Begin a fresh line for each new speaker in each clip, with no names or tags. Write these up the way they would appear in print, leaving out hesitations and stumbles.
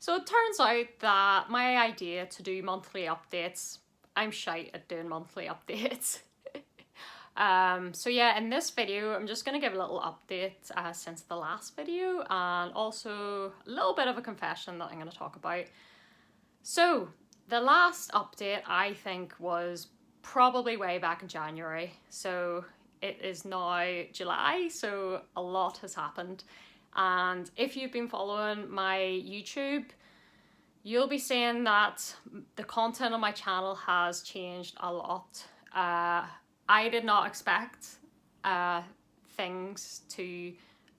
So it turns out that my idea to do monthly updates, I'm shite at doing monthly updates. So yeah, in this video, I'm just going to give a little update since the last video, and also a little bit of a confession that I'm going to talk about. So the last update, I think, was probably way back in January. So it is now July, so a lot has happened. And if you've been following my YouTube, you'll be seeing that the content on my channel has changed a lot. I did not expect things to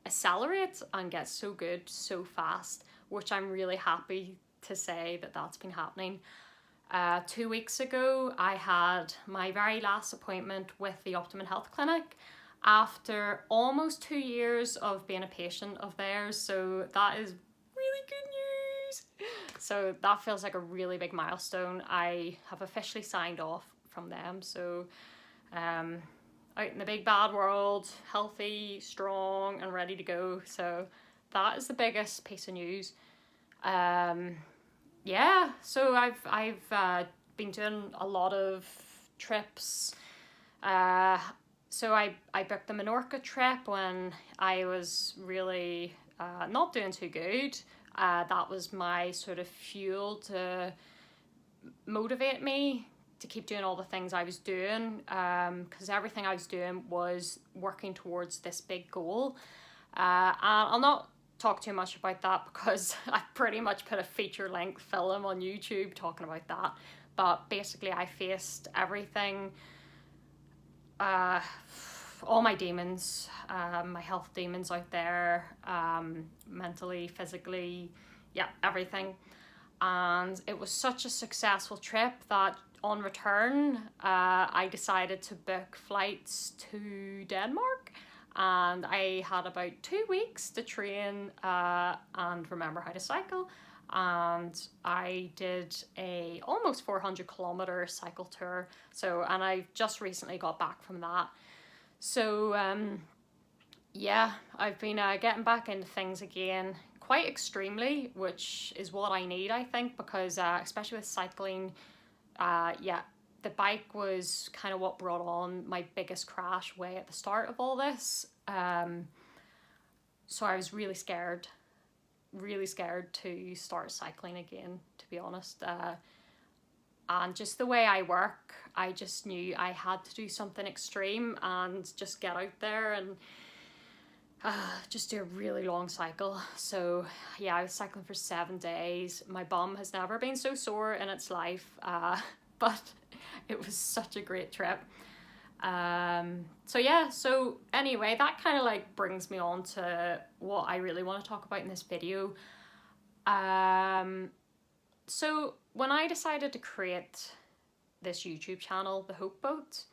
accelerate and get so good so fast, which I'm really happy to say that that's been happening. 2 weeks ago, I had my very last appointment with the Optimum Health Clinic after almost 2 years of being a patient of theirs, so that is really good news. So that feels like a really big milestone. I have officially signed off from them, so out in the big bad world, healthy, strong, and ready to go. So that is the biggest piece of news. Yeah, so I've been doing a lot of trips. So I booked the Menorca trip when I was really not doing too good. That was my sort of fuel to motivate me to keep doing all the things I was doing, because everything I was doing was working towards this big goal. And I'll not talk too much about that because I pretty much put a feature-length film on YouTube talking about that. But basically I faced everything, all my demons, my health demons out there, mentally, physically, yeah, everything. And it was such a successful trip that on return, I decided to book flights to Denmark. And I had about 2 weeks to train and remember how to cycle. And I did a almost 400 kilometer cycle tour. And I just recently got back from that. So yeah, I've been getting back into things again quite extremely, which is what I need, I think, because especially with cycling, yeah, the bike was kind of what brought on my biggest crash way at the start of all this. So I was really scared to start cycling again, to be honest. And just the way I work, I just knew I had to do something extreme and just get out there and just do a really long cycle. So yeah, I was cycling for 7 days. My bum has never been so sore in its life, but it was such a great trip. So yeah, so anyway, that kind of like brings me on to what I really want to talk about in this video. So when I decided to create this YouTube channel, The Hope Boat,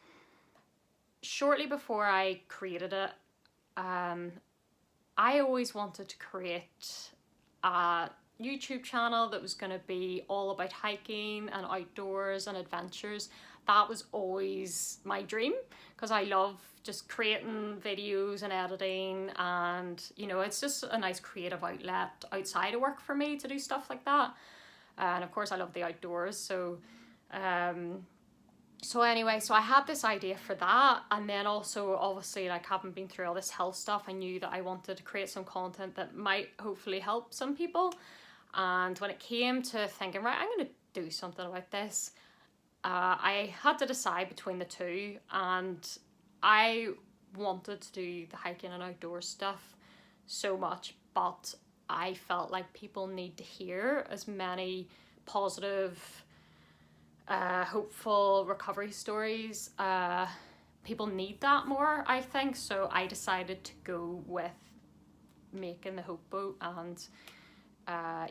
shortly before I created it, I always wanted to create a YouTube channel that was going to be all about hiking and outdoors and adventures. That was always my dream because I love just creating videos and editing, and you know, it's just a nice creative outlet outside of work for me to do stuff like that. And of course I love the outdoors, so anyway, so I had this idea for that, and then also obviously, like, having been through all this health stuff, I knew that I wanted to create some content that might hopefully help some people. And when it came to thinking, right, I'm going to do something about this, I had to decide between the two, and I wanted to do the hiking and outdoor stuff so much, but I felt like people need to hear as many positive, hopeful recovery stories. People need that more, I think. So I decided to go with making the Hope Boat, and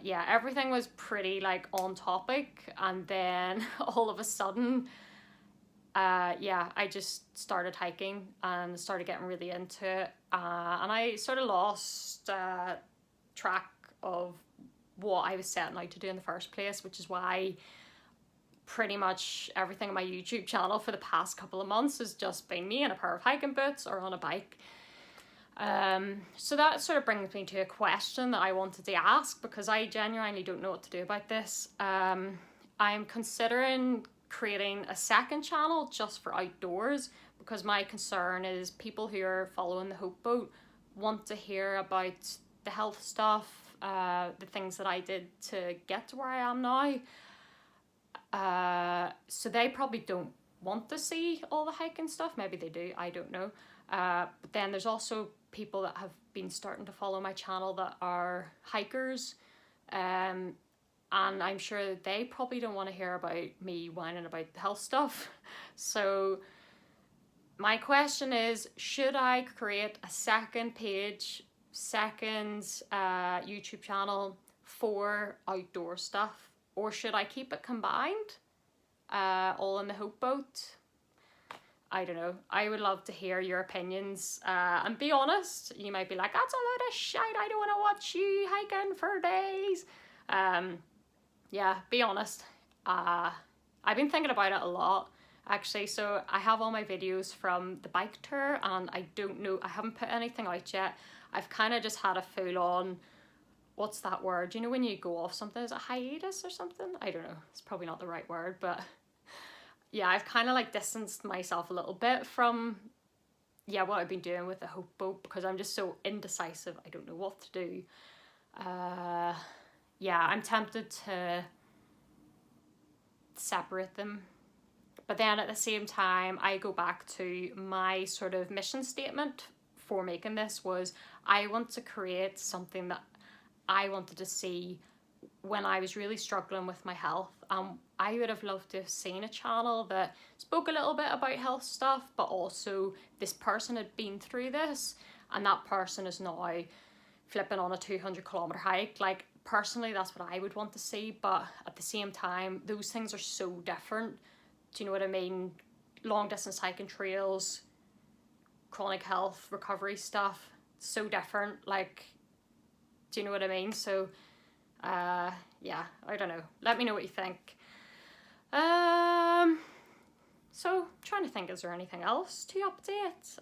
yeah, everything was pretty like on topic, and then all of a sudden, yeah, I just started hiking and started getting really into it, and I sort of lost track of what I was setting out to do in the first place, which is why pretty much everything on my YouTube channel for the past couple of months has just been me in a pair of hiking boots or on a bike. So that sort of brings me to a question that I wanted to ask, because I genuinely don't know what to do about this. I'm considering creating a second channel just for outdoors, because my concern is people who are following the Hope Boat want to hear about the health stuff, the things that I did to get to where I am now. So they probably don't want to see all the hiking stuff. Maybe they do, I don't know. But then there's also people that have been starting to follow my channel that are hikers. And I'm sure that they probably don't want to hear about me whining about the health stuff. So my question is, should I create a second page, second YouTube channel for outdoor stuff? Or should I keep it combined, all in the Hope Boat? I don't know. I would love to hear your opinions. And be honest, you might be like, that's a load of shite, I don't want to watch you hiking for days. Yeah, be honest. I've been thinking about it a lot, actually. So I have all my videos from the bike tour, and I don't know, I haven't put anything out yet. I've kind of just had a full on, what's that word? You know when you go off something, is it hiatus or something? I don't know. It's probably not the right word, but yeah, I've kind of like distanced myself a little bit from, yeah, what I've been doing with the Hope Boat, because I'm just so indecisive. I don't know what to do. Yeah, I'm tempted to separate them. But then at the same time, I go back to my sort of mission statement for making this was, I want to create something that I wanted to see when I was really struggling with my health. I would have loved to have seen a channel that spoke a little bit about health stuff, but also this person had been through this, and that person is now flipping on a 200-kilometer hike. Like, personally, that's what I would want to see, but at the same time, those things are so different. Do you know what I mean? Long distance hiking trails, chronic health, recovery stuff, so different. Like, do you know what I mean? So, yeah, I don't know. Let me know what you think. So, trying to think, is there anything else to update?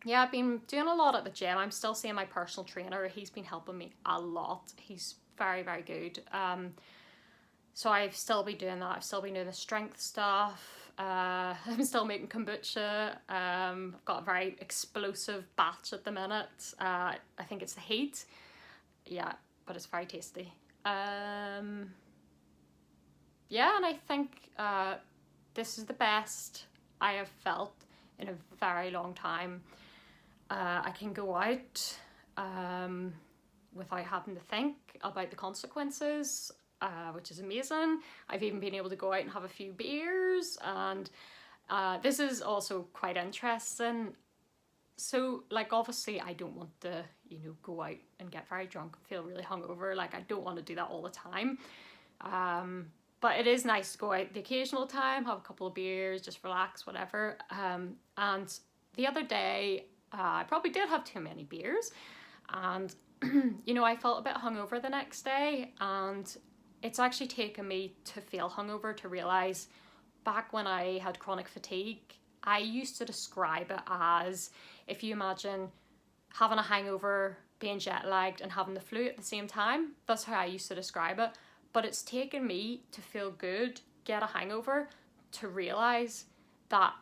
Yeah, I've been doing a lot at the gym. I'm still seeing my personal trainer. He's been helping me a lot. He's very, very good. So I've still been doing that. I've still been doing the strength stuff. I'm still making kombucha. I've got a very explosive batch at the minute. I think it's the heat. Yeah, but it's very tasty. Yeah, and I think this is the best I have felt in a very long time. I can go out without having to think about the consequences, which is amazing. I've even been able to go out and have a few beers, and this is also quite interesting. So, like, obviously I don't want to, you know, go out and get very drunk and feel really hungover. Like, I don't want to do that all the time. But it is nice to go out the occasional time, have a couple of beers, just relax, whatever. And the other day, I probably did have too many beers, and you know, I felt a bit hungover the next day, and it's actually taken me to feel hungover to realise back when I had chronic fatigue, I used to describe it as, if you imagine having a hangover, being jet lagged and having the flu at the same time, that's how I used to describe it. But it's taken me to feel good, get a hangover, to realise that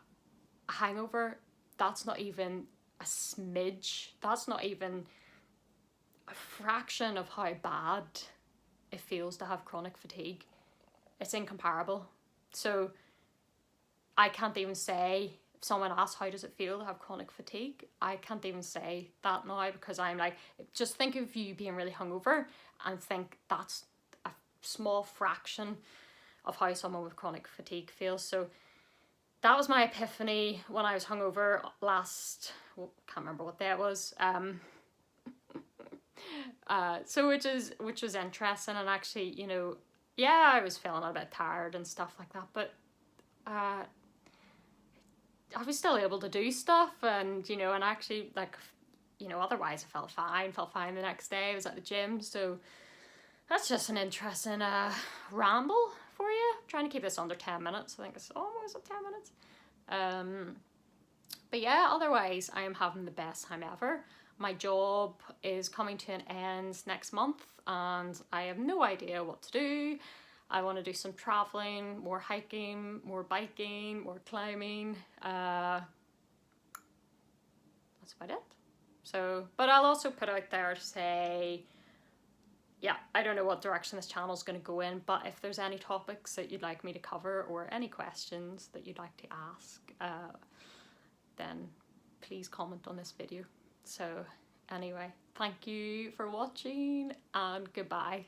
a hangover, that's not even a smidge, that's not even a fraction of how bad it feels to have chronic fatigue. It's incomparable. So I can't even say, if someone asks how does it feel to have chronic fatigue, I can't even say that now, because I'm like, just think of you being really hungover and think that's a small fraction of how someone with chronic fatigue feels. So that was my epiphany when I was hungover last, well, can't remember what day it was. So which was interesting, and actually, you know, yeah, I was feeling a bit tired and stuff like that, but I was still able to do stuff, and you know, and actually, like, you know, otherwise I felt fine the next day. I was at the gym. So that's just an interesting ramble for you. I'm trying to keep this under 10 minutes. I think it's almost at 10 minutes. But But yeah, otherwise I am having the best time ever. My job is coming to an end next month and I have no idea what to do. I want to do some traveling, more hiking, more biking, more climbing. That's about it. So, but I'll also put out there to say, yeah, I don't know what direction this channel is going to go in, but if there's any topics that you'd like me to cover or any questions that you'd like to ask, then please comment on this video. So anyway, thank you for watching and goodbye.